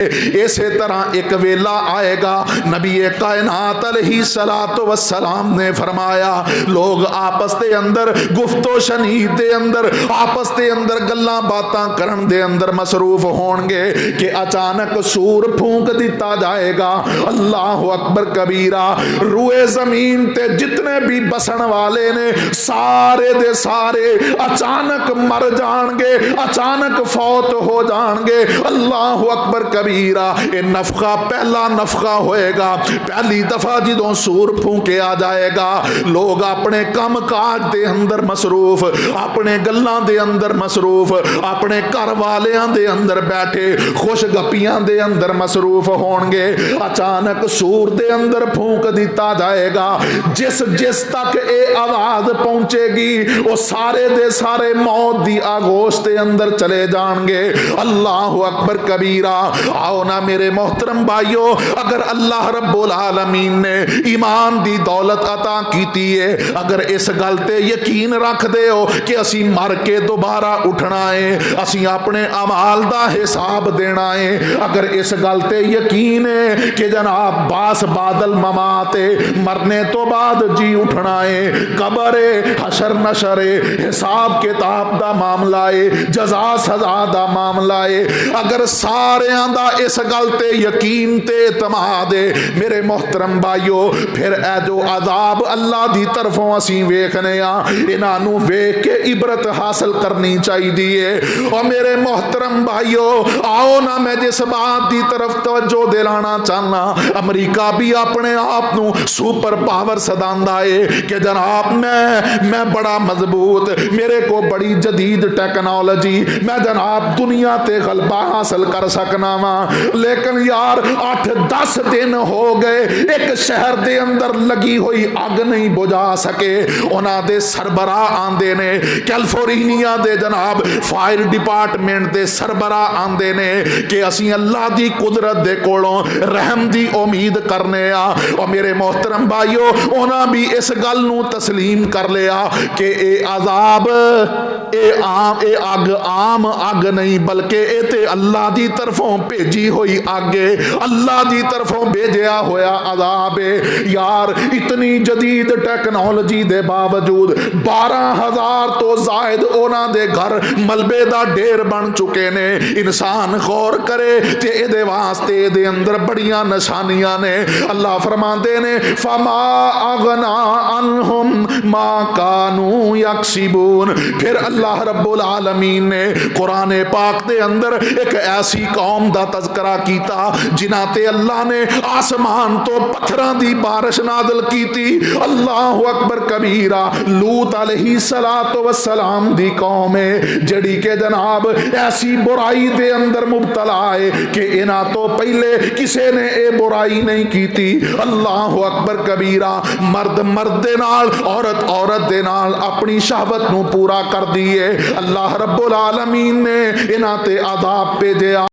اسی طرح ایک ویلا آئے گا، نبی کائنات علیہ الصلوۃ والسلام نے فرمایا لوگ آپس دے اندر گفت و شنید دے اندر آپس دے اندر گلاں باتاں کرن دے اندر مصروف ہون گے کہ اچانک سور پھونک دیتا جائے گا، اللہ اکبر کبیرہ، روئے زمین تے جتنے بھی بسن والے نے سارے دے سارے اچانک مر جان گے، اچانک فوت ہو جان گے، اللہ اکبر کبیرہ۔ یہ نفخہ پہلا نفخہ ہوئے گا، پہلی دفعہ جدوں سور پھونکے آ جائے گا، لوگ اپنے کام کاج دے اندر مصروف، اپنے گلاں دے اندر مصروف، اپنے گھر والیاں دے اندر بیٹھے خوش گپیاں دے اندر مصروف ہون گے، اچانک سور دے اندر پھونک دیتا جائے گا، جس تک اے آواز پہنچے گی وہ سارے دے سارے موت دی آگوش دے اندر چلے جان گے، اللہ اکبر کبیرہ۔ آؤ نا میرے محترم بھائیو، اگر اللہ رب العالمین نے ایمان دی دولت عطا کیتی ہے، اگر اس گل تے یقین رکھ دے ہو کہ اسی مر کے دوبارہ اٹھنا ہے، اسی اپنے اعمال دا حساب دینا ہے، اگر اس گل تے یقین ہے کہ جناب باس بادل ممات مرنے تو بعد جی اٹھنا ہے، قبر حشر نشر حساب کتاب دا معاملہ ہے، جزا سزا دا معاملہ ہے، اگر سارے دا اس گل تے یقین تے اعتماد ہے میرے محترم بھائیو، پھر اے جو عذاب اللہ دی طرفوں اسی ویکھنے انہاں نو ویکھ کے عبرت حاصل کرنی چاہیے۔ اور میرے محترم بھائیو، آؤ نا میں جس بات دی طرف توجہ دلانا چاہنا، امریکہ بھی اپنے آپ نو سپر پاور سداندا ہے کہ جناب میں بڑا مضبوط، میرے کو بڑی جدید ٹیکنالوجی، میں جناب دنیا تے غلبہ حاصل کر سکنا وا، لیکن یار 8-10 دن ہو گئے ایک شہر دے اندر لگی ہوئی اگ نہیں بجھا سکے، انہاں دے سربراہ آندے نے کیلیفورنیا دے جناب فائر ڈپارٹمنٹ دے سربراہ آندے نے کہ اسی اللہ دی قدرت دے کولوں رحم دی امید کرنے آ، اور میرے محترم بھائیو انہاں بھی اس گل نو تسلیم کر لیا کہ اے عذاب اے اگ عام اگ نہیں بلکہ اے تے اللہ دی طرفوں بھیجی ہوئی آگے، اللہ دی طرفوں بھیجیا ہویا عذاب ہے۔ یار اتنی جدید ٹیکنالوجی دے باوجود 12,000 تو زائد اونا دے گھر ملبے دا ڈیر بن چکے نے، انسان غور کرے تے اے دے واسطے دے اندر بڑیاں نشانیاں نے۔ اللہ فرماندے نے فما اغنا عنہم ما کانوا یکسبون، پھر اللہ رب العالمین نے قرآن پاک دے اندر ایک ایسی قوم دا تذکرہ کیتا جنہاں تے اللہ نے آسمان تو پتھراں دی بارش نازل کیتی، اللہ اکبر کبیرہ، لوط علیہ السلام دی قوم ہے جڑی کہ جناب ایسی برائی دے اندر مبتلا ہے کہ انہاں تو پہلے کسے نے اے برائی نہیں کیتی، اللہ اکبر کبیرہ، مرد دے نال عورت دے نال اپنی شہوت نو پورا کر دیے، اللہ رب العالمین نے انہاں تے عذاب بھیجیا۔